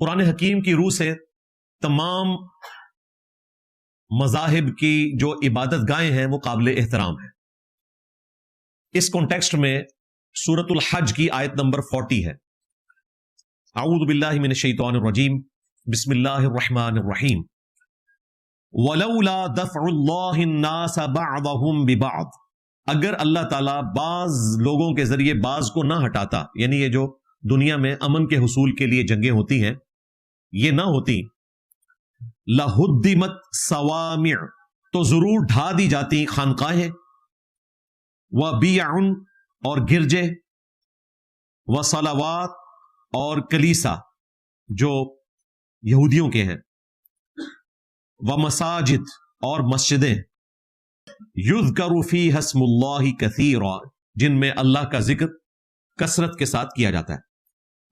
قرآن حکیم کی روح سے تمام مذاہب کی جو عبادت گاہیں ہیں وہ قابل احترام ہیں. اس کانٹیکسٹ میں سورۃ الحج کی آیت نمبر 40 ہے. اعوذ باللہ من الشیطان الرجیم بسم اللہ الرحمن الرحیم وَلَوْلَا دَفْعُ اللَّهِ النَّاسَ بَعْضَهُمْ بِبَعْضٍ. اگر اللہ تعالیٰ بعض لوگوں کے ذریعے بعض کو نہ ہٹاتا، یعنی یہ جو دنیا میں امن کے حصول کے لیے جنگیں ہوتی ہیں یہ نہ ہوتی، لَهُدِّمَتْ صَوَامِعُ، تو ضرور ڈھا دی جاتی خانقاہیں، وَبِيَعٌ، اور گرجے، وَصَلَوَاتٌ، اور کلیسا جو یہودیوں کے ہیں، وَمَسَاجِد، اور مسجدیں، یذکر فیہا اسم اللہ کثیرا، جن میں اللہ کا ذکر کثرت کے ساتھ کیا جاتا ہے.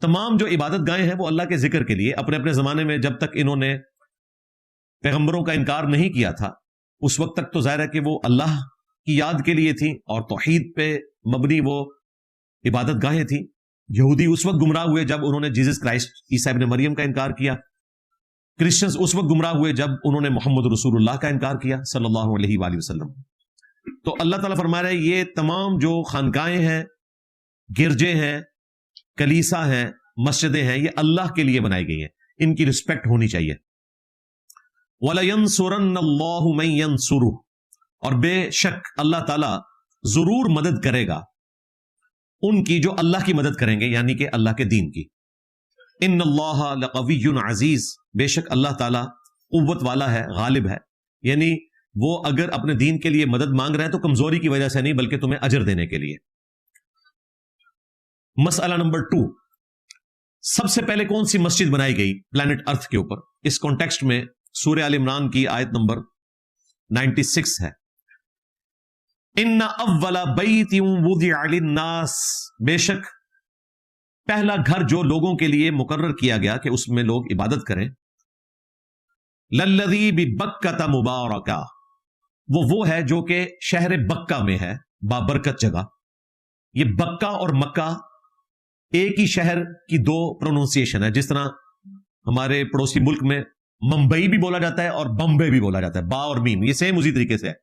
تمام جو عبادت گاہیں ہیں وہ اللہ کے ذکر کے لیے اپنے اپنے زمانے میں، جب تک انہوں نے پیغمبروں کا انکار نہیں کیا تھا اس وقت تک تو ظاہر ہے کہ وہ اللہ کی یاد کے لیے تھیں اور توحید پہ مبنی وہ عبادت گاہیں تھیں. یہودی اس وقت گمراہ ہوئے جب انہوں نے جیزس کرائسٹ عیسیٰ ابن مریم کا انکار کیا. کرسچنز اس وقت گمراہ ہوئے جب انہوں نے محمد رسول اللہ کا انکار کیا صلی اللہ علیہ وآلہ وسلم. تو اللہ تعالیٰ فرما رہے ہیں یہ تمام جو خانقاہیں ہیں، گرجے ہیں، کلیسا ہیں، مسجدیں ہیں، یہ اللہ کے لیے بنائی گئی ہیں، ان کی رسپیکٹ ہونی چاہیے. وَلَيَنْصُرَنَّ اللَّهُ مَن يَنْصُرُهُ، اور بے شک اللہ تعالیٰ ضرور مدد کرے گا ان کی جو اللہ کی مدد کریں گے، یعنی کہ اللہ کے دین کی. ان اللہ لقوی عزیز، بے شک اللہ تعالیٰ قوت والا ہے، غالب ہے. یعنی وہ اگر اپنے دین کے لیے مدد مانگ رہے ہیں تو کمزوری کی وجہ سے نہیں بلکہ تمہیں اجر دینے کے لیے. مسئلہ نمبر 2، سب سے پہلے کون سی مسجد بنائی گئی پلانٹ ارتھ کے اوپر؟ اس کانٹیکسٹ میں سورہ آل عمران کی آیت نمبر 96 ہے. ان اول بیت وضع للناس، بے شک پہلا گھر جو لوگوں کے لیے مقرر کیا گیا کہ اس میں لوگ عبادت کریں، للذی ببکۃ مبارکہ، وہ ہے جو کہ شہر بکہ میں ہے، بابرکت جگہ. یہ بکہ اور مکہ ایک ہی شہر کی دو پروننسیشن ہے. جس طرح ہمارے پڑوسی ملک میں ممبئی بھی بولا جاتا ہے اور بمبے بھی بولا جاتا ہے، با اور میم، یہ سیم اسی طریقے سے ہے.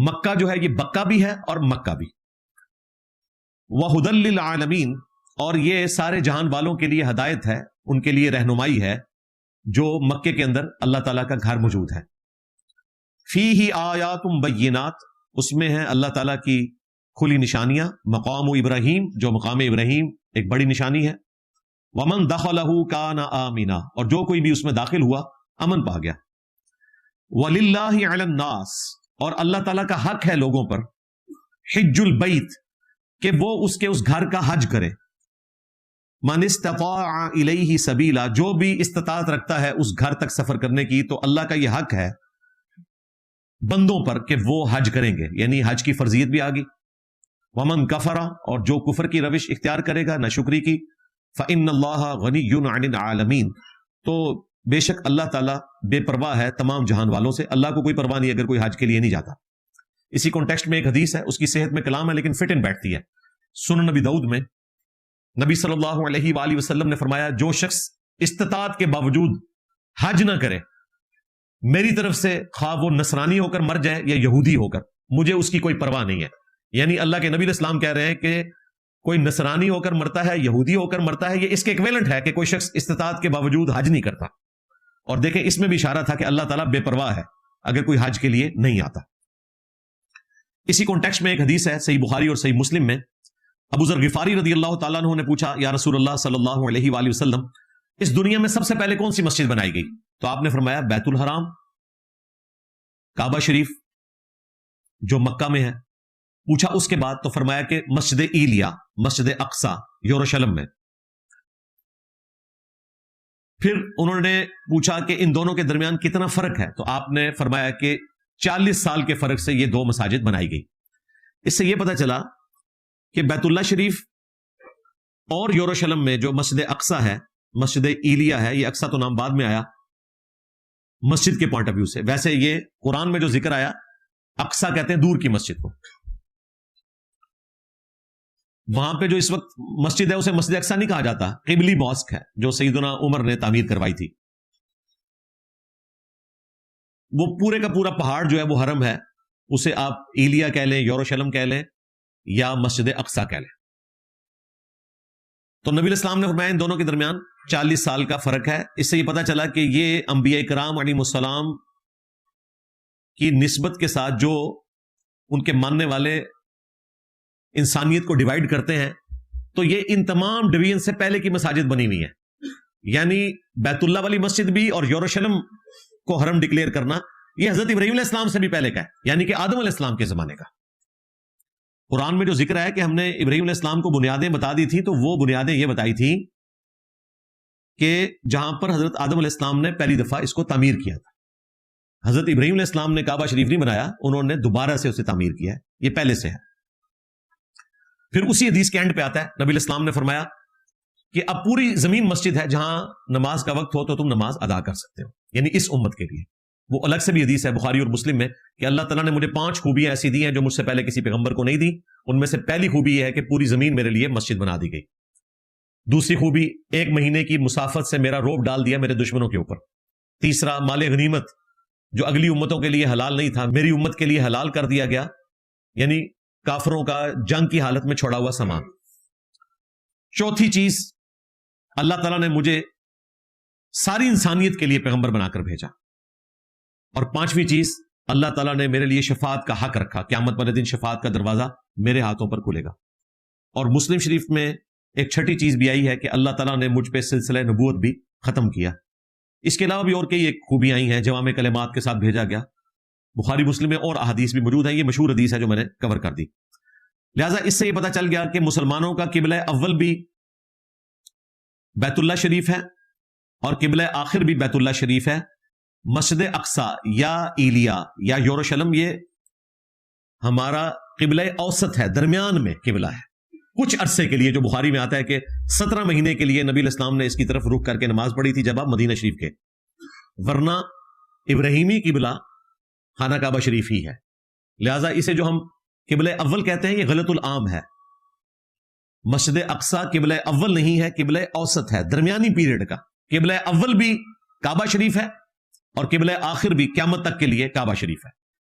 مکہ جو ہے یہ بکہ بھی ہے اور مکہ بھی. وَہُدًى لِّلْعَالَمِينَ، اور یہ سارے جہان والوں کے لیے ہدایت ہے، ان کے لیے رہنمائی ہے جو مکے کے اندر اللہ تعالیٰ کا گھر موجود ہے. فیہ آیات بینات، اس میں ہے اللہ تعالیٰ کی کھلی نشانیاں. مقام ابراہیم، جو مقام ابراہیم ایک بڑی نشانی ہے. ومن دخلہ کان آمنا، اور جو کوئی بھی اس میں داخل ہوا امن پا گیا. وللہ علی الناس، اور اللہ تعالیٰ کا حق ہے لوگوں پر، حج البیت، کہ وہ اس گھر کا حج کرے. من استطاع الیہ سبیلا، جو بھی استطاعت رکھتا ہے اس گھر تک سفر کرنے کی، تو اللہ کا یہ حق ہے بندوں پر کہ وہ حج کریں گے، یعنی حج کی فرضیت بھی آ گئی. ومن کفر، اور جو کفر کی روش اختیار کرے گا، ناشکری کی، فإن اللہ غنی عن العالمین، تو بے شک اللہ تعالیٰ بے پرواہ ہے تمام جہان والوں سے. اللہ کو کوئی پرواہ نہیں اگر کوئی حج کے لیے نہیں جاتا. اسی کانٹیکسٹ میں ایک حدیث ہے، اس کی صحت میں کلام ہے لیکن فٹ ان بیٹھتی ہے. سنن نبی داؤد میں نبی صلی اللہ علیہ وآلہ وسلم نے فرمایا جو شخص استطاعت کے باوجود حج نہ کرے، میری طرف سے خواہ وہ نصرانی ہو کر مر جائے یا یہودی ہو کر، مجھے اس کی کوئی پرواہ نہیں ہے. یعنی اللہ کے نبی علیہ السلام کہہ رہے ہیں کہ کوئی نصرانی ہو کر مرتا ہے، یہودی ہو کر مرتا ہے، یہ اس کے ایکویلنٹ ہے کہ کوئی شخص استطاعت کے باوجود حج نہیں کرتا. اور دیکھیں اس میں بھی اشارہ تھا کہ اللہ تعالیٰ بے پرواہ ہے اگر کوئی حج کے لیے نہیں آتا. اسی کانٹیکسٹ میں ایک حدیث ہے صحیح بخاری اور صحیح مسلم میں. ابو ذر غفاری رضی اللہ تعالیٰ عنہ نے پوچھا یا رسول اللہ صلی اللہ علیہ وآلہ وسلم، اس دنیا میں سب سے پہلے کون سی مسجد بنائی گئی؟ تو آپ نے فرمایا بیت الحرام، کعبہ شریف جو مکہ میں ہے. پوچھا اس کے بعد، تو فرمایا کہ مسجد ایلیا، مسجد اقصی یروشلم میں. پھر انہوں نے پوچھا کہ ان دونوں کے درمیان کتنا فرق ہے؟ تو آپ نے فرمایا کہ 40 سال کے فرق سے یہ دو مساجد بنائی گئی. اس سے یہ پتہ چلا کہ بیت اللہ شریف اور یروشلم میں جو مسجد اقصی ہے، مسجد ایلیا ہے، یہ اقصی تو نام بعد میں آیا مسجد کے پوائنٹ آف ویو سے. ویسے یہ قرآن میں جو ذکر آیا، اقصی کہتے ہیں دور کی مسجد کو. وہاں پہ جو اس وقت مسجد ہے اسے مسجد اقصی نہیں کہا جاتا، قبلی ماسک ہے جو سیدنا عمر نے تعمیر کروائی تھی. وہ پورے کا پورا پہاڑ جو ہے وہ حرم ہے، اسے آپ ایلیا کہہ لیں، یروشلم کہہ لیں یا مسجد اقصی کہہ لیں. تو نبی الاسلام نے فرمایا ان دونوں کے درمیان 40 سال کا فرق ہے. اس سے یہ پتا چلا کہ یہ انبیاء کرام علیہ السلام کی نسبت کے ساتھ جو ان کے ماننے والے انسانیت کو ڈیوائیڈ کرتے ہیں، تو یہ ان تمام ڈویژن سے پہلے کی مساجد بنی ہوئی ہیں. یعنی بیت اللہ والی مسجد بھی اور یروشلم کو حرم ڈکلیئر کرنا یہ حضرت ابراہیم علیہ السلام سے بھی پہلے کا ہے، یعنی کہ آدم علیہ السلام کے زمانے کا. قرآن میں جو ذکر ہے کہ ہم نے ابراہیم علیہ السلام کو بنیادیں بتا دی تھی، تو وہ بنیادیں یہ بتائی تھی کہ جہاں پر حضرت آدم علیہ السلام نے پہلی دفعہ اس کو تعمیر کیا تھا. حضرت ابراہیم علیہ السلام نے کعبہ شریف نہیں بنایا، انہوں نے دوبارہ سے اسے تعمیر کیا ہے، یہ پہلے سے ہے. پھر اسی حدیث کے اینڈ پہ آتا ہے، نبی علیہ السلام نے فرمایا کہ اب پوری زمین مسجد ہے، جہاں نماز کا وقت ہو تو تم نماز ادا کر سکتے ہو، یعنی اس امت کے لیے. وہ الگ سے بھی حدیث ہے بخاری اور مسلم میں کہ اللہ تعالیٰ نے مجھے 5 خوبیاں ایسی دی ہیں جو مجھ سے پہلے کسی پیغمبر کو نہیں دی. ان میں سے پہلی خوبی یہ ہے کہ پوری زمین میرے لیے مسجد بنا دی گئی. دوسری خوبی 1 مہینے کی مسافت سے میرا روب ڈال دیا میرے دشمنوں کے اوپر. تیسرا مال غنیمت جو اگلی امتوں کے لیے حلال نہیں تھا میری امت کے لیے حلال کر دیا گیا، یعنی کافروں کا جنگ کی حالت میں چھوڑا ہوا سامان. چوتھی چیز اللہ تعالیٰ نے مجھے ساری انسانیت کے لیے پیغمبر بنا کر بھیجا. اور 5ویں چیز اللہ تعالیٰ نے میرے لیے شفاعت کا حق رکھا، قیامت والے دن شفاعت کا دروازہ میرے ہاتھوں پر کھلے گا. اور مسلم شریف میں ایک چھٹی چیز بھی آئی ہے کہ اللہ تعالیٰ نے مجھ پہ سلسلہ نبوت بھی ختم کیا. اس کے علاوہ بھی اور کئی ایک خوبیاں آئی ہیں، جوامع کلمات کے ساتھ بھیجا گیا. بخاری مسلم میں اور احادیث بھی موجود ہیں، یہ مشہور حدیث ہے جو میں نے کور کر دی. لہٰذا اس سے یہ پتہ چل گیا کہ مسلمانوں کا قبلہ اول بھی بیت اللہ شریف ہے اور قبلہ آخر بھی بیت اللہ شریف ہے. مسجد اقصی یا ایلیا یا یروشلم یہ ہمارا قبلہ اوسط ہے، درمیان میں قبلہ ہے. کچھ عرصے کے لیے جو بخاری میں آتا ہے کہ 17 مہینے کے لیے نبی علیہ السلام نے اس کی طرف رخ کر کے نماز پڑھی تھی جب آپ مدینہ شریف کے، ورنہ ابراہیمی قبلہ خانہ کعبہ شریف ہی ہے. لہٰذا اسے جو ہم قبلہ اول کہتے ہیں یہ غلط العام ہے. مسجد اقصی قبلہ اول نہیں ہے، قبلہ اوسط ہے، درمیانی پیریڈ کا. قبلہ اول بھی کعبہ شریف ہے اور قبلہ آخر بھی قیامت تک کے لیے کعبہ شریف ہے.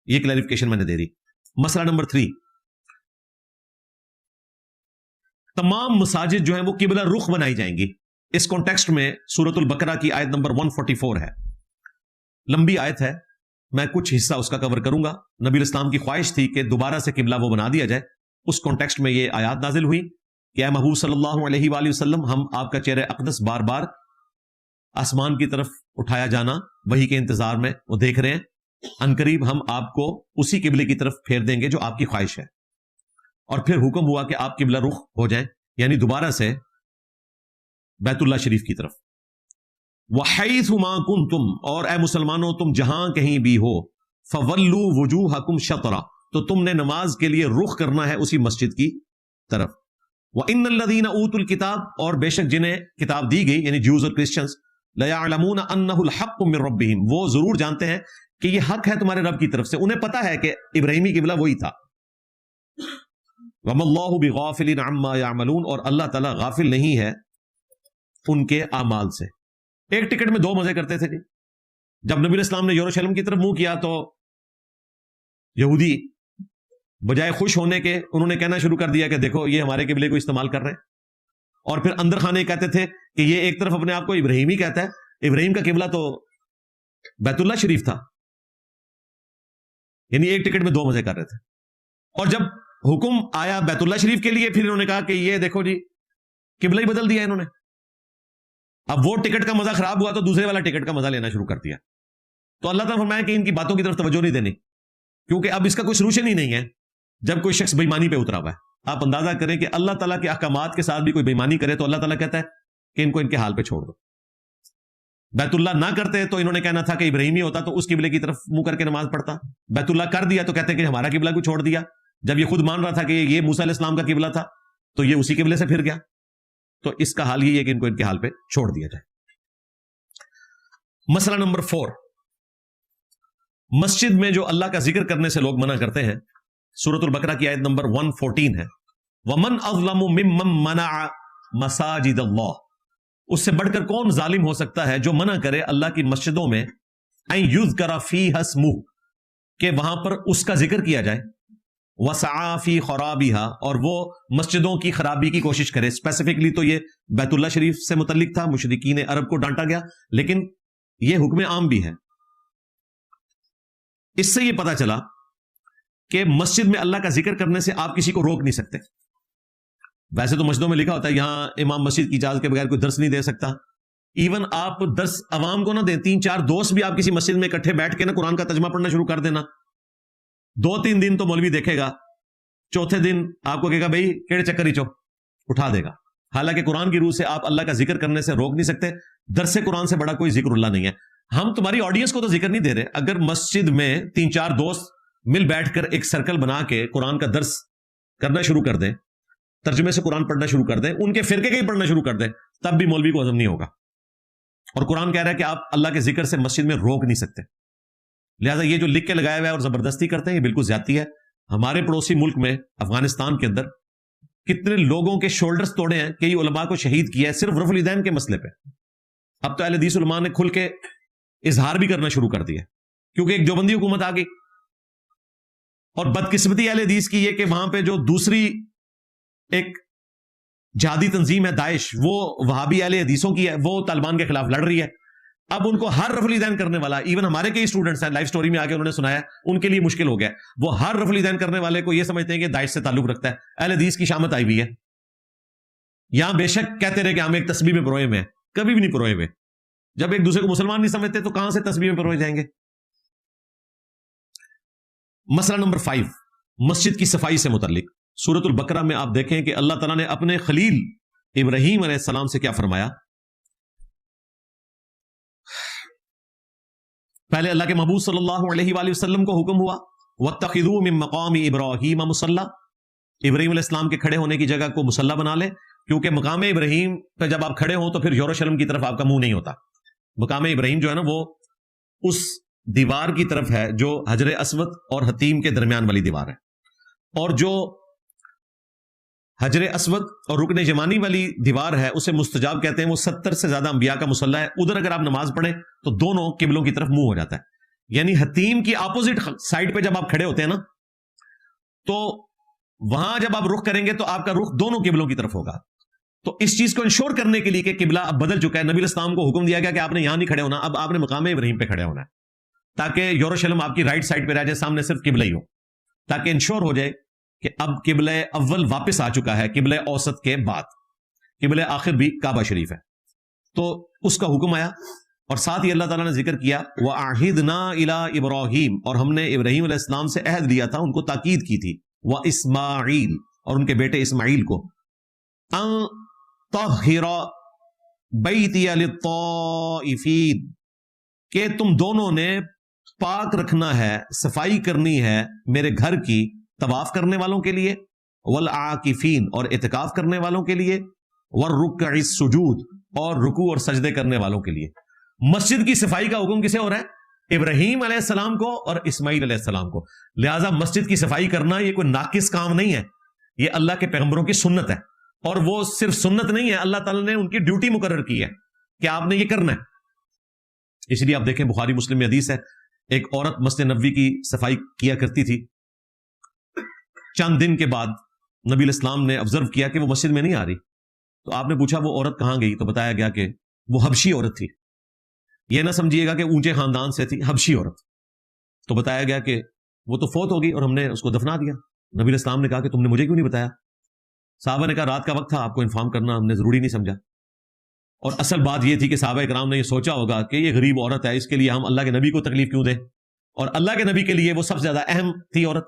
یہ کلیریفیکیشن میں نے دے دی. مسئلہ نمبر 3، تمام مساجد جو ہیں وہ قبلہ رخ بنائی جائیں گی. اس کانٹیکسٹ میں سورۃ البقرہ کی آیت نمبر 144 ہے، لمبی آیت ہے، میں کچھ حصہ اس کا کور کروں گا. نبی الاسلام کی خواہش تھی کہ دوبارہ سے قبلہ وہ بنا دیا جائے. اس کانٹیکسٹ میں یہ آیات نازل ہوئی کہ اے محبوب صلی اللہ علیہ وآلہ وسلم، ہم آپ کا چہرہ اقدس بار بار آسمان کی طرف اٹھایا جانا وحی کے انتظار میں وہ دیکھ رہے ہیں. عنقریب ہم آپ کو اسی قبلے کی طرف پھیر دیں گے جو آپ کی خواہش ہے. اور پھر حکم ہوا کہ آپ قبلہ رخ ہو جائیں، یعنی دوبارہ سے بیت اللہ شریف کی طرف. وَحَيْثُ مَا كُنْتُمْ، اور اے مسلمانوں تم جہاں کہیں بھی ہو، فَوَلُّوا وُجُوهَكُمْ شَطْرًا، تو تم نے نماز کے لیے رخ کرنا ہے اسی مسجد کی طرف. وَإِنَّ الَّذِينَ أُوتُوا الْكِتَابَ، اور بے شک جنہیں کتاب دی گئی یعنی جوز اور کرسچنز، لَيَعْلَمُونَ أَنَّهُ الْحَقُّ مِنْ رَبِّهِمْ، وہ ضرور جانتے ہیں کہ یہ حق ہے تمہارے رب کی طرف سے. انہیں پتا ہے کہ ابراہیمی قبلہ وہی تھا. وَمَا اللَّهُ بِغَافِلٍ عَمَّا يَعْمَلُونَ، اور اللہ تعالیٰ غافل نہیں ہے ان کے اعمال سے. ایک ٹکٹ میں 2 مزے کرتے تھے جی. جب نبی الاسلام نے یروشلم کی طرف منہ کیا تو یہودی بجائے خوش ہونے کے انہوں نے کہنا شروع کر دیا کہ دیکھو یہ ہمارے قبلے کو استعمال کر رہے ہیں. اور پھر اندر خانے کہتے تھے کہ یہ ایک طرف اپنے آپ کو ابراہیمی کہتا ہے، ابراہیم کا قبلہ تو بیت اللہ شریف تھا. یعنی ایک ٹکٹ میں 2 مزے کر رہے تھے. اور جب حکم آیا بیت اللہ شریف کے لیے پھر انہوں نے کہا کہ یہ دیکھو جی قبلہ ہی بدل دیا انہوں نے. اب وہ ٹکٹ کا مزہ خراب ہوا تو دوسرے والا ٹکٹ کا مزہ لینا شروع کر دیا. تو اللہ تعالیٰ فرمایا کہ ان کی باتوں کی طرف توجہ نہیں دینی، کیونکہ اب اس کا کوئی سلوشن ہی نہیں ہے جب کوئی شخص بےمانی پہ اترا ہوا ہے. آپ اندازہ کریں کہ اللہ تعالیٰ کے احکامات کے ساتھ بھی کوئی بےمانی کرے تو اللہ تعالیٰ کہتا ہے کہ ان کو ان کے حال پہ چھوڑ دو. بیت اللہ نہ کرتے تو انہوں نے کہنا تھا کہ ابراہیمی ہوتا تو اس قبلے کی طرف منہ کر کے نماز پڑھتا. بیت اللہ کر دیا تو کہتے ہیں کہ ہمارا قبلہ کو چھوڑ دیا. جب یہ خود مان رہا تھا کہ یہ موسیٰ علیہ السلام کا قبلہ تھا تو یہ اسی قبلے سے پھر گیا. تو اس کا حال یہ ہے کہ ان کو ان کے حال پہ چھوڑ دیا جائے. مسئلہ نمبر 4، مسجد میں جو اللہ کا ذکر کرنے سے لوگ منع کرتے ہیں. سورۃ البقرہ کی آیت نمبر 114 ہے. ومن اظلم ممن منع مساجد اللہ، اس سے بڑھ کر کون ظالم ہو سکتا ہے جو منع کرے اللہ کی مسجدوں میں ان یذکر فیہا اسمہ، کہ وہاں پر اس کا ذکر کیا جائے، وسعی فی خرابہا، اور وہ مسجدوں کی خرابی کی کوشش کرے۔ اسپیسیفکلی تو یہ بیت اللہ شریف سے متعلق تھا، مشرکین عرب کو ڈانٹا گیا، لیکن یہ حکم عام بھی ہے۔ اس سے یہ پتا چلا کہ مسجد میں اللہ کا ذکر کرنے سے آپ کسی کو روک نہیں سکتے۔ ویسے تو مسجدوں میں لکھا ہوتا ہے یہاں امام مسجد کی اجازت کے بغیر کوئی درس نہیں دے سکتا، ایون آپ درس عوام کو نہ دیں، 3-4 دوست بھی آپ کسی مسجد میں اکٹھے بیٹھ کے نا قرآن کا ترجمہ پڑھنا شروع کر دینا، 2-3 دن تو مولوی دیکھے گا، چوتھے دن آپ کو کہے گا بھائی کیڑے چکر ہی چو، اٹھا دے گا۔ حالانکہ قرآن کی روح سے آپ اللہ کا ذکر کرنے سے روک نہیں سکتے، درس قرآن سے بڑا کوئی ذکر اللہ نہیں ہے۔ ہم تمہاری آڈینس کو تو ذکر نہیں دے رہے، اگر مسجد میں 3-4 دوست مل بیٹھ کر ایک سرکل بنا کے قرآن کا درس کرنا شروع کر دیں، ترجمے سے قرآن پڑھنا شروع کر دیں، ان کے فرقے کے ہی پڑھنا شروع کر دیں، تب بھی مولوی کو ہضم نہیں ہوگا۔ اور قرآن کہہ رہا ہے کہ آپ اللہ کے ذکر سے مسجد میں روک نہیں سکتے، لہذا یہ جو لکھ کے لگایا ہوا ہے اور زبردستی کرتے ہیں یہ بالکل زیادتی ہے۔ ہمارے پڑوسی ملک میں افغانستان کے اندر کتنے لوگوں کے شولڈرز توڑے ہیں، کئی علماء کو شہید کیا ہے صرف رفع الیدین کے مسئلے پہ۔ اب تو اہل حدیث علماء نے کھل کے اظہار بھی کرنا شروع کر دیا کیونکہ ایک دیوبندی حکومت آ گئی، اور بدقسمتی اہل حدیث کی یہ کہ وہاں پہ جو دوسری ایک جہادی تنظیم ہے داعش، وہ وہابی اہل حدیثوں کی ہے، وہ طالبان کے خلاف لڑ رہی ہے۔ اب ان کو ہر رفع الیدین کرنے والا، ایون ہمارے کئی اسٹوڈنٹس ہیں لائف سٹوری میں آ کے انہوں نے سنایا، ان کے لیے مشکل ہو گیا، وہ ہر رفع الیدین کرنے والے کو یہ سمجھتے ہیں کہ داعش سے تعلق رکھتا ہے۔ اہل حدیث کی شامت آئی ہوئی ہے یہاں، بے شک کہتے رہے کہ ہم ایک تسبیح میں پروئے ہوئے ہیں، کبھی بھی نہیں پروئے ہوئے۔ جب ایک دوسرے کو مسلمان نہیں سمجھتے تو کہاں سے تسبیح میں پروئے جائیں گے؟ مسئلہ نمبر 5 مسجد کی صفائی سے متعلق، سورۃ البقرہ میں آپ دیکھیں کہ اللہ تعالیٰ نے اپنے خلیل ابراہیم علیہ السلام سے کیا فرمایا۔ پہلے اللہ کے محبوب صلی اللہ علیہ وآلہ وسلم کو حکم ہوا وَاتَّخِذُوا مِن مَقَامِ إِبْرَاهِيمَ مُصَلَّى، ابراہیم علیہ السلام کے کھڑے ہونے کی جگہ کو مصلی بنا لیں، کیونکہ مقام ابراہیم پہ جب آپ کھڑے ہوں تو پھر یروشلم کی طرف آپ کا منہ نہیں ہوتا۔ مقام ابراہیم جو ہے نا وہ اس دیوار کی طرف ہے جو حجر اسود اور حتیم کے درمیان والی دیوار ہے، اور جو حجر اسود اور رکن یمانی والی دیوار ہے اسے مستجاب کہتے ہیں، وہ 70 سے زیادہ انبیاء کا مصلی ہے، ادھر اگر آپ نماز پڑھیں تو دونوں قبلوں کی طرف منہ ہو جاتا ہے، یعنی حتیم کی اپوزٹ سائڈ پہ جب آپ کھڑے ہوتے ہیں نا تو وہاں جب آپ رخ کریں گے تو آپ کا رخ دونوں قبلوں کی طرف ہوگا۔ تو اس چیز کو انشور کرنے کے لیے کہ قبلہ اب بدل چکا ہے، نبی علیہ السلام کو حکم دیا گیا کہ آپ نے یہاں نہیں کھڑے ہونا، اب آپ نے مقام ابراہیم پہ کھڑے ہونا ہے، تاکہ یروشلم آپ کی رائٹ سائڈ پہ رہ جائے، سامنے صرف قبلہ ہی ہو، تاکہ انشور ہو جائے کہ اب قبلہ اول واپس آ چکا ہے قبلہ اوسط کے بعد، قبلہ آخر بھی کعبہ شریف ہے۔ تو اس کا حکم آیا، اور ساتھ ہی اللہ تعالیٰ نے ذکر کیا وَأَعْهِدْنَا إِلَىٰ إِبْرَاهِيمَ، اور ہم نے ابراہیم علیہ السلام سے عہد لیا تھا، ان کو تاکید کی تھی، وَإِسْمَاعِيل، اور ان کے بیٹے اسماعیل کو، أَن طَهِّرَ بَيْتِيَ لِلطَّائِفِينَ، کہ تم دونوں نے پاک رکھنا ہے، صفائی کرنی ہے میرے گھر کی طواف کرنے والوں کے لیے، والعاکفین، اور اعتکاف کرنے والوں کے لیے، والرکع السجود، اور رکوع اور سجدے کرنے والوں کے لیے۔ مسجد کی صفائی کا حکم کسے ہو رہا ہے؟ ابراہیم علیہ السلام کو اور اسماعیل علیہ السلام کو، لہذا مسجد کی صفائی کرنا یہ کوئی ناقص کام نہیں ہے، یہ اللہ کے پیغمبروں کی سنت ہے، اور وہ صرف سنت نہیں ہے، اللہ تعالیٰ نے ان کی ڈیوٹی مقرر کی ہے کہ آپ نے یہ کرنا ہے۔ اس لیے آپ دیکھیں بخاری مسلم میں حدیث ہے، ایک عورت مسجد نبوی کی صفائی کیا کرتی تھی، چند دن کے بعد نبی علیہ السلام نے آبزرو کیا کہ وہ مسجد میں نہیں آ رہی، تو آپ نے پوچھا وہ عورت کہاں گئی، تو بتایا گیا کہ وہ حبشی عورت تھی، یہ نہ سمجھیے گا کہ اونچے خاندان سے تھی، حبشی عورت۔ تو بتایا گیا کہ وہ تو فوت ہو گئی اور ہم نے اس کو دفنا دیا۔ نبی علیہ السلام نے کہا کہ تم نے مجھے کیوں نہیں بتایا؟ صحابہ نے کہا رات کا وقت تھا، آپ کو انفارم کرنا ہم نے ضروری نہیں سمجھا۔ اور اصل بات یہ تھی کہ صحابہ کرام نے یہ سوچا ہوگا کہ یہ غریب عورت ہے، اس کے لیے ہم اللہ کے نبی کو تکلیف کیوں دیں، اور اللہ کے نبی کے لیے وہ سب سے زیادہ اہم تھی عورت۔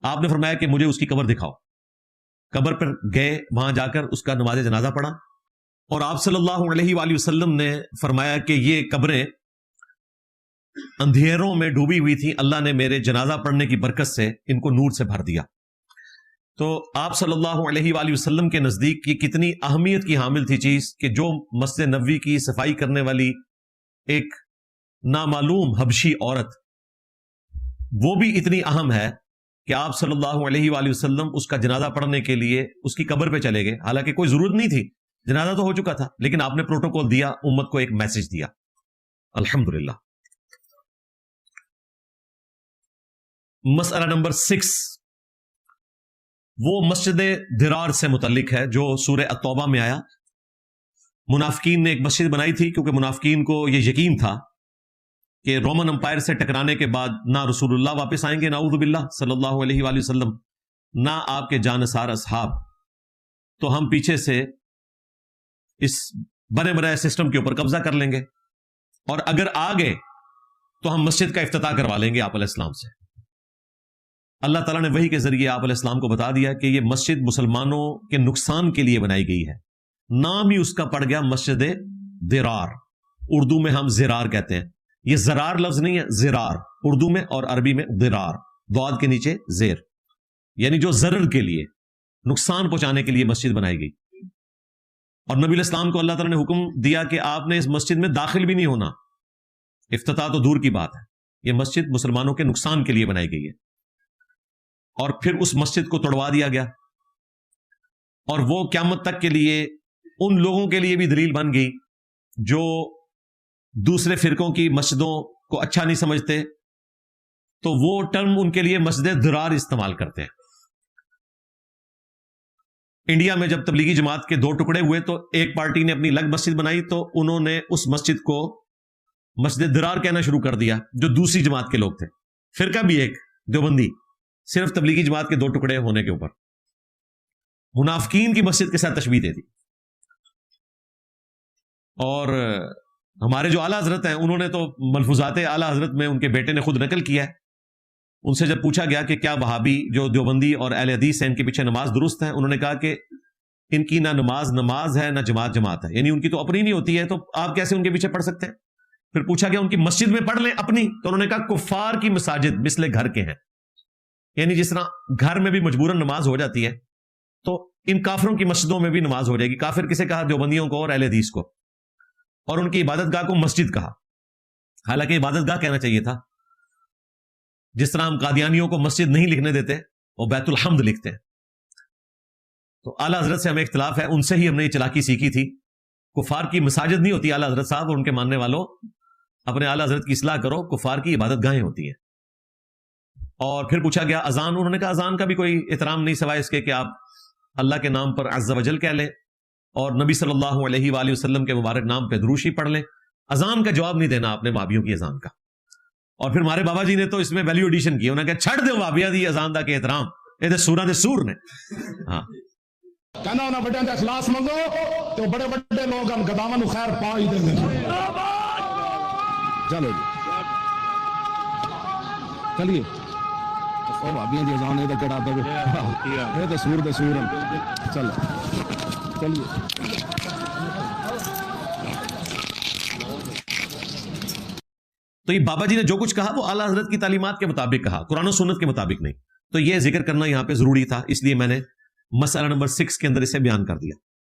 آپ نے فرمایا کہ مجھے اس کی قبر دکھاؤ، قبر پر گئے، وہاں جا کر اس کا نماز جنازہ پڑھا، اور آپ صلی اللہ علیہ وآلہ وسلم نے فرمایا کہ یہ قبریں اندھیروں میں ڈوبی ہوئی تھی، اللہ نے میرے جنازہ پڑھنے کی برکت سے ان کو نور سے بھر دیا۔ تو آپ صلی اللہ علیہ وآلہ وسلم کے نزدیک یہ کتنی اہمیت کی حامل تھی چیز کہ جو مسجد نبوی کی صفائی کرنے والی ایک نامعلوم حبشی عورت وہ بھی اتنی اہم ہے کہ آپ صلی اللہ علیہ وآلہ وسلم اس کا جنازہ پڑھنے کے لیے اس کی قبر پہ چلے گئے، حالانکہ کوئی ضرورت نہیں تھی، جنازہ تو ہو چکا تھا، لیکن آپ نے پروٹوکول دیا، امت کو ایک میسج دیا. الحمدللہ. مسئلہ نمبر 6 وہ مسجد درار سے متعلق ہے جو سورہ التوبہ میں آیا. منافقین نے ایک مسجد بنائی تھی کیونکہ منافقین کو یہ یقین تھا کہ رومن امپائر سے ٹکرانے کے بعد نہ رسول اللہ واپس آئیں گے، نعوذ باللہ، صلی اللہ علیہ وآلہ وسلم، نہ آپ کے جانثار اصحاب، تو ہم پیچھے سے اس بنے بنائے سسٹم کے اوپر قبضہ کر لیں گے، اور اگر آ گئے تو ہم مسجد کا افتتاح کروا لیں گے آپ علیہ السلام سے. اللہ تعالیٰ نے وحی کے ذریعے آپ علیہ السلام کو بتا دیا کہ یہ مسجد مسلمانوں کے نقصان کے لیے بنائی گئی ہے. نام ہی اس کا پڑ گیا مسجد درار، اردو میں ہم زرار کہتے ہیں. یہ زرار لفظ نہیں ہے، زرار اردو میں اور عربی میں درار، ضاد کے نیچے زیر، یعنی جو ضرر کے لیے، نقصان پہنچانے کے لیے مسجد بنائی گئی. اور نبی علیہ السلام کو اللہ تعالیٰ نے حکم دیا کہ آپ نے اس مسجد میں داخل بھی نہیں ہونا. افتتاح تو دور کی بات ہے، یہ مسجد مسلمانوں کے نقصان کے لیے بنائی گئی ہے. اور پھر اس مسجد کو توڑوا دیا گیا، اور وہ قیامت تک کے لیے ان لوگوں کے لیے بھی دلیل بن گئی جو دوسرے فرقوں کی مسجدوں کو اچھا نہیں سمجھتے، تو وہ ٹرم ان کے لیے مسجد درار استعمال کرتے ہیں. انڈیا میں جب تبلیغی جماعت کے 2 ٹکڑے ہوئے تو ایک پارٹی نے اپنی الگ مسجد بنائی، تو انہوں نے اس مسجد کو مسجد درار کہنا شروع کر دیا، جو دوسری جماعت کے لوگ تھے. فرقہ بھی ایک دیوبندی، صرف تبلیغی جماعت کے 2 ٹکڑے ہونے کے اوپر منافقین کی مسجد کے ساتھ تشبیہ دے دی. اور ہمارے جو اعلیٰ حضرت ہیں انہوں نے تو ملفوظات اعلیٰ حضرت میں ان کے بیٹے نے خود نقل کیا ہے. ان سے جب پوچھا گیا کہ کیا وہابی جو دیوبندی اور اہل حدیث ہیں ان کے پیچھے نماز درست ہے، انہوں نے کہا کہ ان کی نہ نماز ہے نہ جماعت ہے، یعنی ان کی تو اپنی نہیں ہوتی ہے، تو آپ کیسے ان کے پیچھے پڑھ سکتے ہیں. پھر پوچھا گیا ان کی مسجد میں پڑھ لیں اپنی، تو انہوں نے کہا کفار کی مساجد مثل گھر کے ہیں، یعنی جس طرح گھر میں بھی مجبوراً نماز ہو جاتی ہے تو ان کافروں کی مسجدوں میں بھی نماز ہو جائے گی. کافر کسے کہا؟ دیوبندیوں کو اور اہل حدیث کو، اور ان کی عبادت گاہ کو مسجد کہا، حالانکہ عبادت گاہ کہنا چاہیے تھا. جس طرح ہم قادیانیوں کو مسجد نہیں لکھنے دیتے، وہ بیت الحمد لکھتے ہیں. تو اعلیٰ حضرت سے ہمیں اختلاف ہے، ان سے ہی ہم نے یہ چلاکی سیکھی تھی. کفار کی مساجد نہیں ہوتی اعلیٰ حضرت صاحب، اور ان کے ماننے والوں اپنے اعلیٰ حضرت کی اصلاح کرو، کفار کی عبادت گاہیں ہوتی ہیں. اور پھر پوچھا گیا اذان، انہوں نے کہا اذان کا بھی کوئی احترام نہیں سوائے اس کے کہ آپ اللہ کے نام پر عز و جل کہہ لیں اور نبی صلی اللہ علیہ وآلہ وسلم کے مبارک نام پہ دروشی پڑھ لیں. اذان کا جواب نہیں دینا آپ نے وہابیوں کی اذان کا. اور پھر ہمارے بابا جی نے تو اس میں ویلیو ایڈیشن کی، انہوں نے کہا چھڑ دے وہابیاں دی اذان دا کے احترام، یہ تے سوراں دے سور نے. ہاں کہنا انہاں بڑے دا اخلاص منگو تو بڑے بڑے لوگ ہم گداواں نو خیر پا ہی دیں گے. چلو جی چلیے، اور بھابیاں دی اذان اے تے کڑا دے اے تے سور دے سور ہیں. چلو چلیے. تو یہ بابا جی نے جو کچھ کہا وہ اعلیٰ حضرت کی تعلیمات کے مطابق کہا، قرآن و سنت کے مطابق نہیں. تو یہ ذکر کرنا یہاں پہ ضروری تھا، اس لیے میں نے مسئلہ نمبر 6 کے اندر اسے بیان کر دیا.